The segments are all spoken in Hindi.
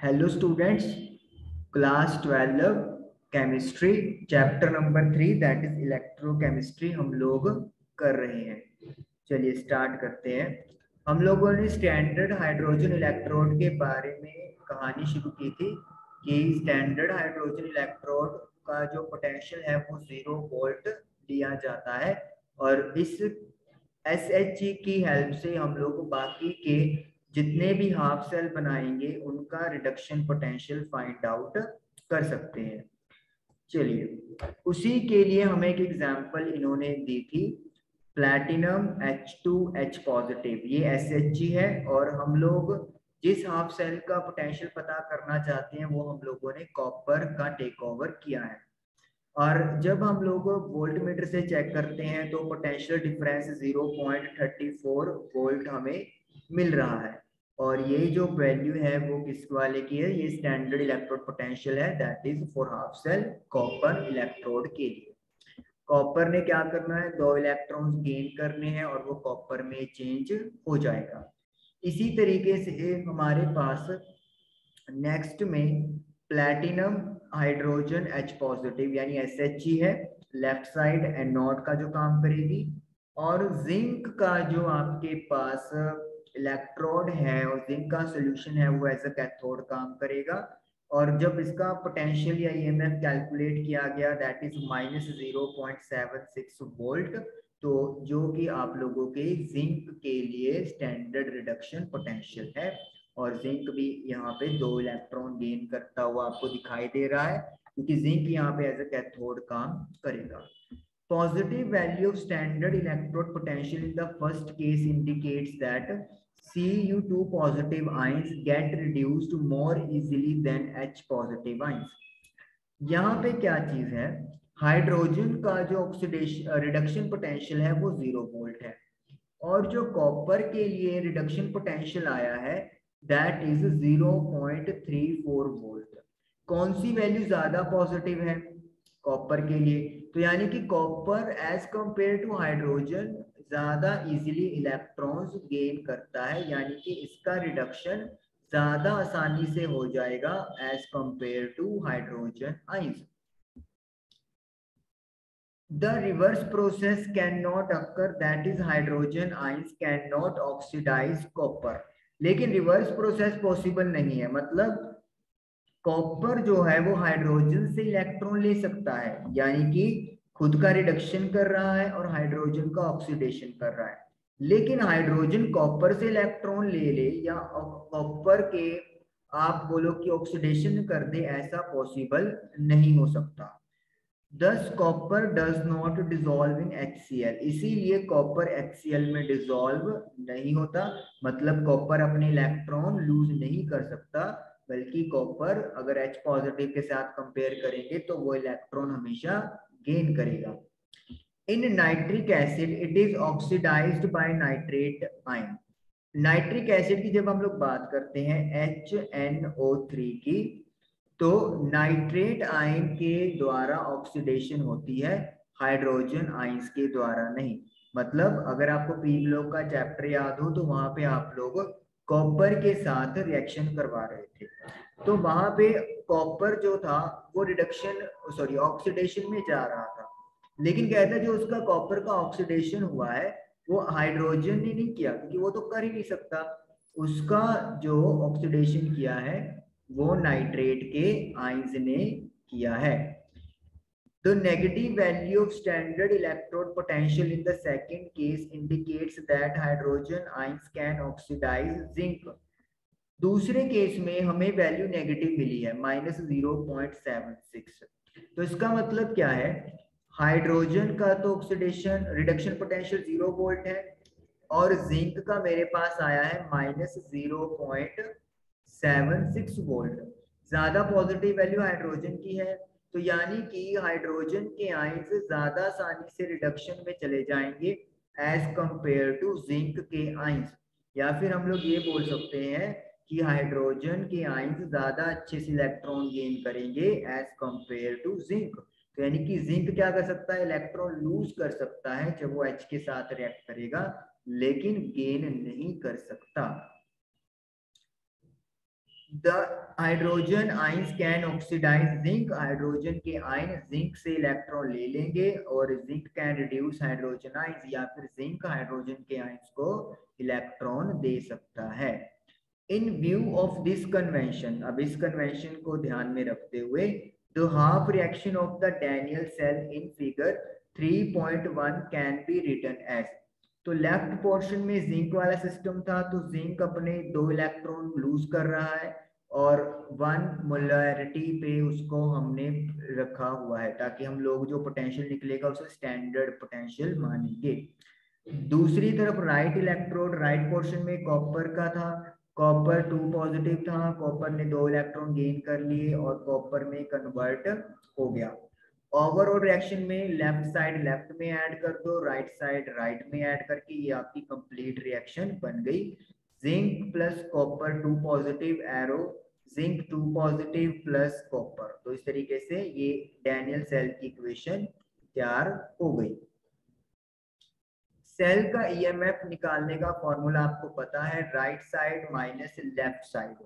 Hello students, class 12 chemistry chapter number 3 that is electrochemistry हम लोग कर रहे हैं। चलिए स्टार्ट करते हैं। हम लोगों ने स्टैंडर्ड हाइड्रोजन इलेक्ट्रोड के बारे में कहानी शुरू की थी कि स्टैंडर्ड हाइड्रोजन इलेक्ट्रोड का जो पोटेंशियल है वो 0 वोल्ट लिया जाता है और इस SHG की हेल्प से हम लोग बाकी के जितने भी हाफ सेल बनाएंगे उनका रिडक्शन पोटेंशियल फाइंड आउट कर सकते हैं। चलिए उसी के लिए हमें एक एग्जांपल इन्होंने दी थी, प्लैटिनम H2H पॉजिटिव, ये SHG है और हम लोग जिस हाफ सेल का पोटेंशियल पता करना चाहते हैं वो हम लोगों ने कॉपर का टेक ओवर किया है। और जब हम लोग वोल्ट मीटर से चेक करते हैं तो पोटेंशियल डिफरेंस 0.34 वोल्ट हमें मिल रहा है और ये जो वैल्यू है वो किस वाले की है, ये स्टैंडर्ड इलेक्ट्रोड पोटेंशियल है that is for half cell copper electrode के लिए। कॉपर ने क्या करना है, 2 इलेक्ट्रॉन्स गेन करने हैं और वो कॉपर में चेंज हो जाएगा। इसी तरीके से हमारे पास नेक्स्ट में प्लैटिनम हाइड्रोजन H पॉजिटिव यानी SHG है, लेफ्ट साइड एनोड का जो काम करेगी, और जिंक का जो आपके पास इलेक्ट्रोड है और जिंक का सोल्यूशन है वो एज अ कैथोड काम करेगा। और जब इसका पोटेंशियल या EMF कैलकुलेट किया गया दैट इज -0.76 वोल्ट, तो जो कि आप लोगों के जिंक के लिए स्टैंडर्ड रिडक्शन पोटेंशियल है। और जिंक भी यहाँ पे 2 इलेक्ट्रॉन गेन करता हुआ आपको दिखाई दे रहा है क्योंकि जिंक यहाँ पे एज अ कैथोड काम करेगा। Positive value of standard electrode potential in the first case indicates that Cu2 positive ions get reduced more easily than H positive ions. यहाँ पे क्या चीज है, हाइड्रोजन का जो ऑक्सीडेशन रिडक्शन पोटेंशियल है वो 0 वोल्ट है और जो कॉपर के लिए रिडक्शन पोटेंशियल आया है दैट इज 0.34 वोल्ट। कौन सी वैल्यू ज्यादा पॉजिटिव है कॉपर के लिए, तो यानी कि copper as compare to hydrogen ज्यादा इजीली इलेक्ट्रॉन्स गेन करता है, यानी कि इसका रिडक्शन ज्यादा आसानी से हो जाएगा as compare to hydrogen ions. The reverse process cannot occur, that is hydrogen ions cannot oxidize copper। लेकिन रिवर्स प्रोसेस पॉसिबल नहीं है, मतलब कॉपर जो है वो हाइड्रोजन से इलेक्ट्रॉन ले सकता है, यानी कि खुद का रिडक्शन कर रहा है और हाइड्रोजन का ऑक्सीडेशन कर रहा है, लेकिन हाइड्रोजन कॉपर से इलेक्ट्रॉन ले ले या कॉपर के आप बोलो कि ऑक्सीडेशन कर दे, ऐसा पॉसिबल नहीं हो सकता। Thus copper does not dissolve in HCl, इसीलिए कॉपर HCl में डिसॉल्व नहीं होता, मतलब कॉपर अपने इलेक्ट्रॉन लूज नहीं कर सकता, बल्कि कॉपर अगर H पॉजिटिव के साथ कंपेयर करेंगे तो वो इलेक्ट्रॉन हमेशा गेन करेगा। In nitric acid it is oxidised by nitrate ion. Nitric acid की जब हम लोग बात करते हैं HNO3 की, तो नाइट्रेट आयन के द्वारा ऑक्सीडेशन होती है, हाइड्रोजन आयंस के द्वारा नहीं। मतलब अगर आपको पी ब्लॉक का चैप्टर याद हो तो वहां पे आप लोग कॉपर के साथ रिएक्शन करवा रहे थे, तो वहां पे कॉपर जो था वो रिडक्शन सॉरी ऑक्सीडेशन में जा रहा था, लेकिन कहता है जो उसका कॉपर का ऑक्सीडेशन हुआ है वो हाइड्रोजन ने नहीं किया क्योंकि वो तो कर ही नहीं सकता, उसका जो ऑक्सीडेशन किया है वो नाइट्रेट के आयंस ने किया है। The negative value of standard electrode potential in the second case indicates that hydrogen ions can oxidize zinc। दूसरे केस में हमें वैल्यू नेगेटिव मिली है -0.76, तो इसका मतलब क्या है, हाइड्रोजन का तो ऑक्सीडेशन रिडक्शन पोटेंशियल 0 वोल्ट है और जिंक का मेरे पास आया है -0.76 वोल्ट, ज्यादा पॉजिटिव वैल्यू हाइड्रोजन की है, तो यानी कि हाइड्रोजन के आयंस ज्यादा आसानी से रिडक्शन में चले जाएंगे एज कंपेयर टू जिंक के आयंस, या फिर हम लोग ये बोल सकते हैं कि हाइड्रोजन के आयंस ज्यादा अच्छे से इलेक्ट्रॉन गेन करेंगे एज कंपेयर टू जिंक। तो यानी कि जिंक क्या कर सकता है, इलेक्ट्रॉन लूज कर सकता है जब वो H के साथ रिएक्ट करेगा, लेकिन गेन नहीं कर सकता। The hydrogen ions can oxidise zinc, hydrogen के आयन जिंक से इलेक्ट्रॉन ले लेंगे और zinc can reduce hydrogen ions, या फिर जिंक हाइड्रोजन के आइंस को इलेक्ट्रॉन दे सकता है। In view of this convention, अब इस कन्वेंशन को ध्यान में रखते हुए, the half reaction of the Daniell cell in figure 3.1 can be written as, तो लेफ्ट पोर्शन में जिंक वाला सिस्टम था, तो जिंक अपने 2 इलेक्ट्रॉन लूज कर रहा है और 1 मोलैरिटी पे उसको हमने रखा हुआ है, ताकि हम लोग जो पोटेंशियल निकलेगा उसे स्टैंडर्ड पोटेंशियल मानेंगे। दूसरी तरफ राइट इलेक्ट्रोड, राइट पोर्शन में कॉपर का था, कॉपर 2 पॉजिटिव था, कॉपर ने 2 इलेक्ट्रॉन गेन कर लिए और कॉपर में कन्वर्ट हो गया। ओवरऑल रिएक्शन में लेफ्ट साइड लेफ्ट में ऐड कर दो, राइट साइड राइट में ऐड करके ये आपकी कंप्लीट रिएक्शन बन गई। Zinc plus copper 2 positive arrow, zinc 2 positive plus copper, तो इस तरीके से ये डैनियल सेल की इक्वेशन तैयार हो गई। सेल का ईएमएफ निकालने का फॉर्मूला आपको पता है, right side minus left side.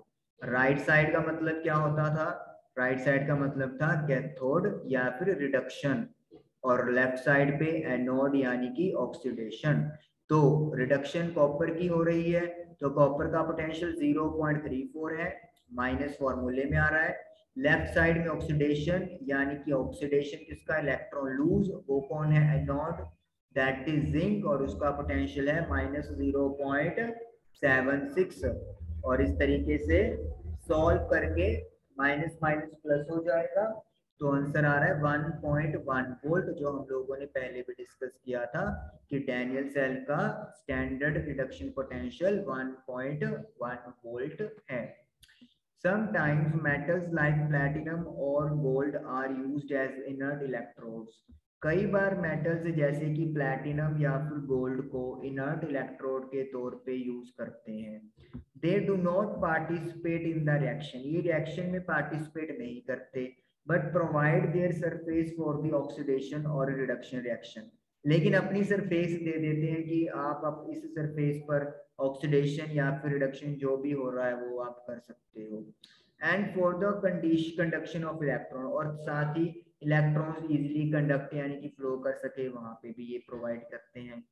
Right side का मतलब क्या होता था, राइट साइड का मतलब था कैथोड या फिर रिडक्शन, और लेफ्ट साइड पे एनोड यानी कि ऑक्सीडेशन। तो रिडक्शन कॉपर की हो रही है, तो कॉपर का पोटेंशियल 0.34 है, माइनस फॉर्मूले में आ रहा है। लेफ्ट साइड में ऑक्सीडेशन, यानी कि ऑक्सीडेशन किसका, इलेक्ट्रॉन लूज, वो कौन है, एनोड, दैट इज जिंक, और उसका पोटेंशियल है -0.76, और इस तरीके से सॉल्व करके माइनस माइनस प्लस हो जाएगा, तो आंसर आ रहा है 1.1 वोल्ट, जो हम लोगों ने पहले भी डिस्कस किया था कि डैनियल सेल का स्टैंडर्ड रिडक्शन पोटेंशियल 1.1 वोल्ट है। Sometimes metals like platinum or gold are used as inert electrodes. कई बार मेटल्स जैसे कि प्लैटिनम या फिर गोल्ड को इनर्ट इलेक्ट्रोड के तौर पे यूज करते हैं। They do not participate in the reaction. ये रिएक्शन में पार्टिसिपेट नहीं करते, but provide their surface for the oxidation और reduction reaction. लेकिन अपनी सरफेस दे देते हैं कि आप इस सरफेस पर ऑक्सीडेशन या फिर रिडक्शन जो भी हो रहा है वो आप कर सकते हो। And for the conduction of electron, और साथ ही इलेक्ट्रॉन्स इजीली कंडक्ट यानी कि फ्लो कर सके, वहां पे भी ये प्रोवाइड करते हैं।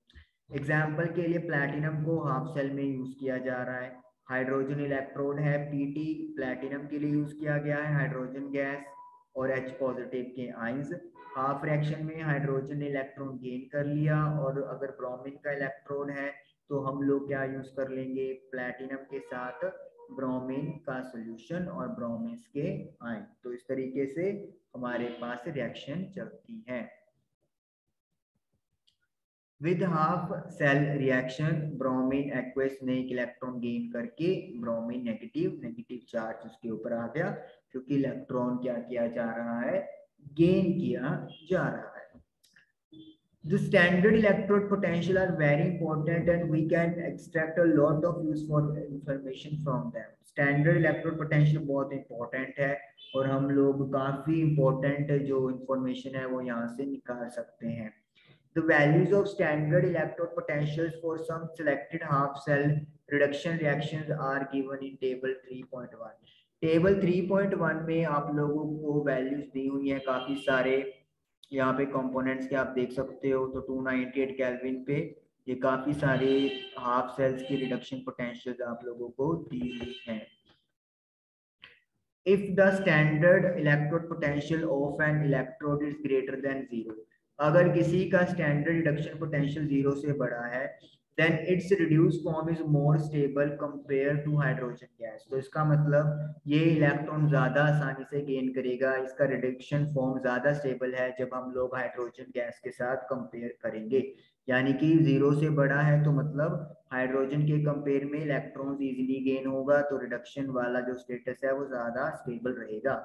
एग्जाम्पल के लिए प्लैटिनम को हाफ सेल में यूज किया जा रहा है, हाइड्रोजन इलेक्ट्रोड है पीटी, प्लैटिनम के लिए यूज किया गया है हाइड्रोजन गैस और H पॉजिटिव के आइंस। हाफ रिएक्शन में हाइड्रोजन ने इलेक्ट्रॉन गेन कर लिया, और अगर ब्रोमीन का इलेक्ट्रोड है तो हम लोग क्या यूज कर लेंगे, प्लैटिनम के साथ ब्रोमीन का सॉल्यूशन और ब्रोमीन के आयन। तो इस तरीके से हमारे पास रिएक्शन चलती है। With half cell reaction, bromine aqueous ने एक इलेक्ट्रॉन गेन करके ब्रोमीन नेगेटिव चार्ज उसके ऊपर आ गया, क्योंकि इलेक्ट्रॉन क्या किया जा रहा है, गेन किया जा रहा है। The standard electrode potential are very important and we can extract a lot of useful information from them. Standard electrode potential बहुत important है और हम लोग काफी important जो information है वो यहाँ से निकाल सकते हैं। The values of standard electrode potentials for some selected half cell reduction reactions are given in table 3.1. Table 3.1 में आप लोगों को वैल्यूज दी हुई हैं काफी सारे, यहाँ पे कंपोनेंट्स के आप देख सकते हो, तो 298 केल्विन पे ये काफी सारे हाफ सेल्स की रिडक्शन पोटेंशियल आप लोगों को दी हुई हैं। If the standard electrode potential of an electrode is greater than 0, अगर किसी का स्टैंडर्ड रिडक्शन पोटेंशियल 0 से बड़ा है, then its reduced form is more stable compared to hydrogen gas. तो इसका मतलब ये इलेक्ट्रॉन ज्यादा आसानी से गेन करेगा, इसका रिडक्शन फॉर्म ज्यादा स्टेबल है जब हम लोग हाइड्रोजन गैस के साथ कंपेयर करेंगे। यानी कि 0 से बड़ा है तो मतलब हाइड्रोजन के कंपेयर में इलेक्ट्रॉन्स इजीली गेन होगा, तो रिडक्शन वाला जो स्टेटस है वो ज्यादा स्टेबल रहेगा।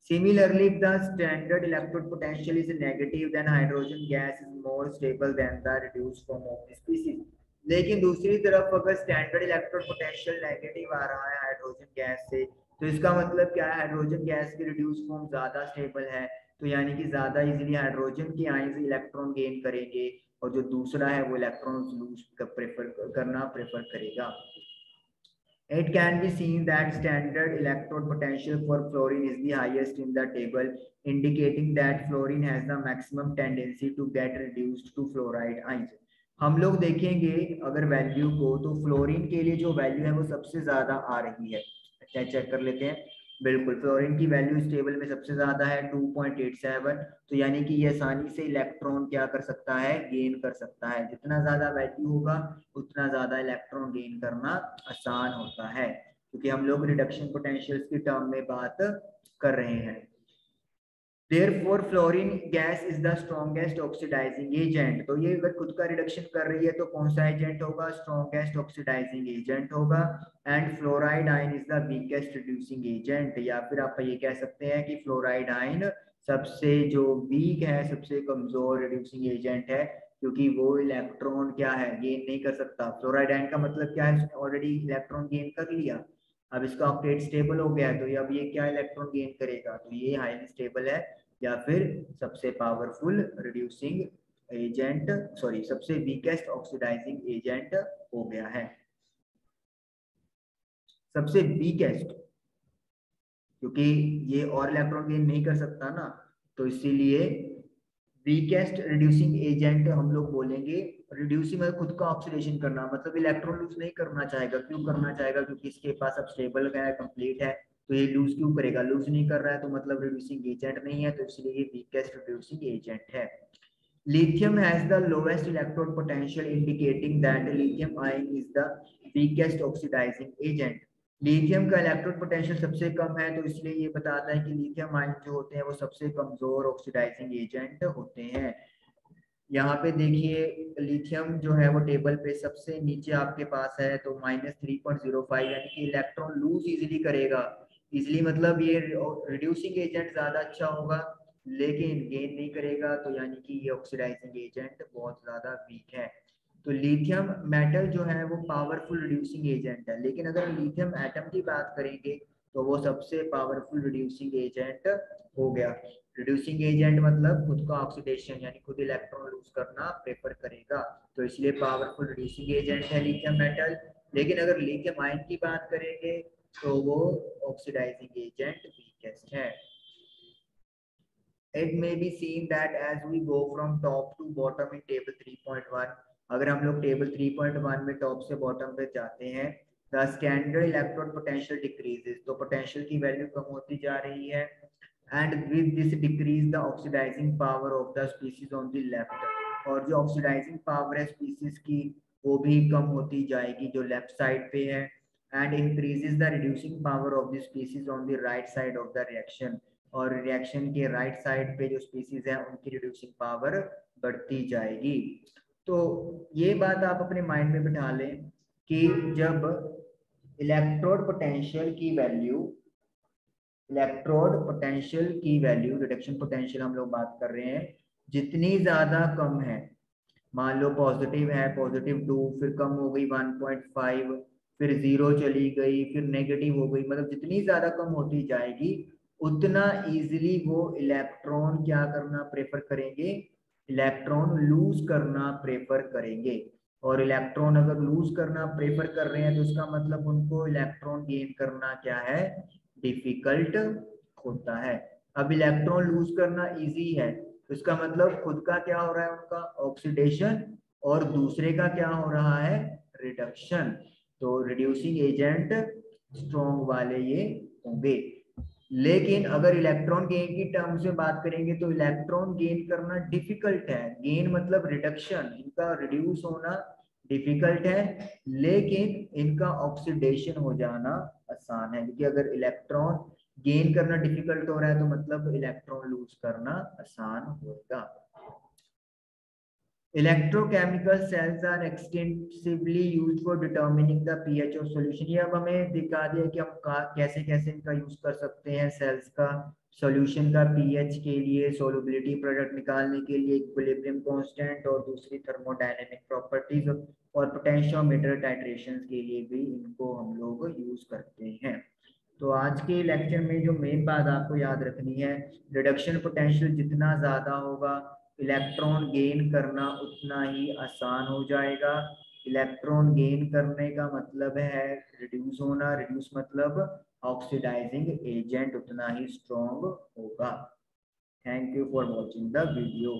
Similarly, if the standard electrode potential is negative, then hydrogen gas is more stable than the reduced form of the species. लेकिन दूसरी तरफ अगर स्टैंडर्ड इलेक्ट्रोड पोटेंशियल नेगेटिव आ रहा है हाइड्रोजन गैस से, तो इसका मतलब क्या है, हाइड्रोजन गैस की रिड्यूस फॉर्म ज्यादा स्टेबल है, तो यानी कि ज्यादा इजीली हाइड्रोजन के आयन से इलेक्ट्रॉन गेन करेंगे, और जो दूसरा है वो इलेक्ट्रॉन लूज करना प्रेफर करेगा। It can be seen that standard electrode potential for fluorine is the highest in the table, indicating that fluorine has the maximum tendency to get reduced to fluoride ions. हम लोग देखेंगे अगर वैल्यू को, तो फ्लोरीन के लिए जो वैल्यू है वो सबसे ज्यादा आ रही है। अच्छा, चेक कर लेते हैं। बिल्कुल, फ्लोरीन की वैल्यू इस टेबल में सबसे ज्यादा है 2.87। तो यानी कि ये आसानी से इलेक्ट्रॉन क्या कर सकता है, गेन कर सकता है। जितना ज्यादा वैल्यू होगा उतना ज्यादा इलेक्ट्रॉन गेन करना आसान होता है, क्योंकि हम लोग रिडक्शन पोटेंशियल्स की टर्म में बात कर रहे हैं। Therefore, fluorine gas is the strongest oxidizing agent। तो ये अगर खुद का रिडक्शन कर रही है तो कौन सा एजेंट होगा, स्ट्रॉन्गेस्ट ऑक्सीडाइजिंग एजेंट होगा। And fluoride ion is the weakest reducing agent, या फिर आप ये कह सकते हैं कि फ्लोराइड आयन सबसे जो वीक है, सबसे कमजोर रिड्यूसिंग एजेंट है, क्योंकि वो इलेक्ट्रॉन क्या है, गेन नहीं कर सकता। फ्लोराइड आयन का मतलब क्या है, उसने ऑलरेडी इलेक्ट्रॉन गेन कर लिया। अब इसका ऑक्टेट स्टेबल हो गया, तो ये अब ये क्या इलेक्ट्रॉन गेन करेगा, तो ये हाईली स्टेबल है, या फिर सबसे पावरफुल रिड्यूसिंग एजेंट, सॉरी सबसे वीकेस्ट ऑक्सीडाइजिंग एजेंट हो गया है। सबसे वीकेस्ट, क्योंकि ये और इलेक्ट्रॉन गेन नहीं कर सकता ना, तो इसीलिए वीकेस्ट रिड्यूसिंग एजेंट हम लोग बोलेंगे। रिड्यूसिंग मतलब खुद का ऑक्सीडेशन करना, मतलब इलेक्ट्रॉन लूज नहीं करना चाहेगा। क्यों करना चाहेगा, क्योंकि इसके पास अब स्टेबल है, कंप्लीट है, तो ये लूज क्यों करेगा, लूज नहीं कर रहा है तो मतलब रिड्यूसिंग एजेंट नहीं है, तो इसलिए ये वीकेस्ट रिड्यूसिंग एजेंट है। Lithium has the lowest electrode potential, indicating that lithium ion is the weakest oxidizing agent। Lithium का इलेक्ट्रोड पोटेंशियल सबसे कम है, तो इसलिए ये बताता है कि लिथियम आयन जो होते हैं वो सबसे कमजोर ऑक्सीडाइजिंग एजेंट होते हैं। यहाँ पे देखिए लिथियम जो है वो टेबल पे सबसे नीचे आपके पास है, तो -3.05, यानी कि इलेक्ट्रॉन लूज इजिली करेगा। इजिली मतलब ये रिड्यूसिंग एजेंट ज्यादा अच्छा होगा, लेकिन गेन नहीं करेगा, तो यानी कि ये ऑक्सीडाइजिंग एजेंट बहुत ज्यादा वीक है। तो लिथियम मेटल जो है वो पावरफुल रिड्यूसिंग एजेंट है, लेकिन अगर लिथियम एटम की बात करेंगे तो वो सबसे पावरफुल रिड्यूसिंग एजेंट हो गया। रिड्यूसिंग एजेंट मतलब खुद का ऑक्सीडेशन, यानी खुद इलेक्ट्रॉन लूज करना प्रेफर करेगा, तो इसलिए पावरफुल रिड्यूसिंग एजेंट है लिथियम मेटल। लेकिन अगर लिथियम आयन की बात करेंगे तो वो ऑक्सीडाइजिंग एजेंट वीकेस्ट है। It may be seen that as we go from top to bottom in table 3.1, अगर हम लोग टेबल 3.1 में टॉप से बॉटम पे जाते हैं, the standard electron potential decreases, तो पोटेंशियल की वैल्यू कम होती जा रही है। And with this decrease the oxidising power of the species on the left, और जो ऑक्सीडाइजिंग पावर है स्पीसीज की वो भी कम होती जाएगी जो लेफ्ट साइड पे है। And increases the reducing power of the species on the right side of the reaction, और रिएक्शन के राइट साइड पे जो स्पीसीज है उनकी रिड्यूसिंग पावर बढ़ती जाएगी। तो ये बात आप अपने माइंड में बिठा लें कि जब इलेक्ट्रोड पोटेंशियल की वैल्यू, इलेक्ट्रोड पोटेंशियल की वैल्यू, रिडक्शन पोटेंशियल हम लोग बात कर रहे हैं, जितनी ज्यादा कम है, मान लो पॉजिटिव है +2, फिर कम हो गई 1.5, फिर 0 चली गई, फिर नेगेटिव हो गई, मतलब जितनी ज्यादा कम होती जाएगी उतना इजीली वो इलेक्ट्रॉन क्या करना प्रेफर करेंगे, इलेक्ट्रॉन लूज करना प्रेफर करेंगे। और इलेक्ट्रॉन अगर लूज करना प्रेफर कर रहे हैं तो इसका मतलब उनको इलेक्ट्रॉन गेन करना क्या है, डिफिकल्ट होता है। अब इलेक्ट्रॉन लूज करना इजी है, तो इसका मतलब खुद का क्या हो रहा है, उनका ऑक्सीडेशन, और दूसरे का क्या हो रहा है, रिडक्शन। तो रिड्यूसिंग एजेंट स्ट्रॉन्ग वाले ये होंगे। लेकिन अगर इलेक्ट्रॉन गेन की टर्म्स में बात करेंगे तो इलेक्ट्रॉन गेन करना डिफिकल्ट है। गेन मतलब रिडक्शन, इनका रिड्यूस होना डिफिकल्ट है, लेकिन इनका ऑक्सीडेशन हो जाना आसान है। क्योंकि अगर इलेक्ट्रॉन गेन करना डिफिकल्ट हो रहा है तो मतलब इलेक्ट्रॉन लूज करना आसान होगा। Electrochemical cells are extensively used for determining the pH of solution. ये अब हमें दिखा दिया कि हम कैसे कैसे इनका यूज कर सकते हैं सेल्स का, सॉल्यूशन का पीएच के लिए, सोलबिलिटी प्रोडक्ट निकालने के लिए, इक्विलिब्रियम कांस्टेंट, और दूसरी थर्मोडायनेमिक प्रॉपर्टीज, और पोटेंशियोमीटर टाइट्रेशन के लिए भी इनको हम लोग यूज करते हैं। तो आज के लेक्चर में जो मेन बात आपको याद रखनी है, रिडक्शन पोटेंशियल जितना ज्यादा होगा इलेक्ट्रॉन गेन करना उतना ही आसान हो जाएगा। इलेक्ट्रॉन गेन करने का मतलब है रिड्यूस होना, रिड्यूस मतलब ऑक्सीडाइजिंग एजेंट उतना ही स्ट्रॉन्ग होगा। Thank you for watching the video.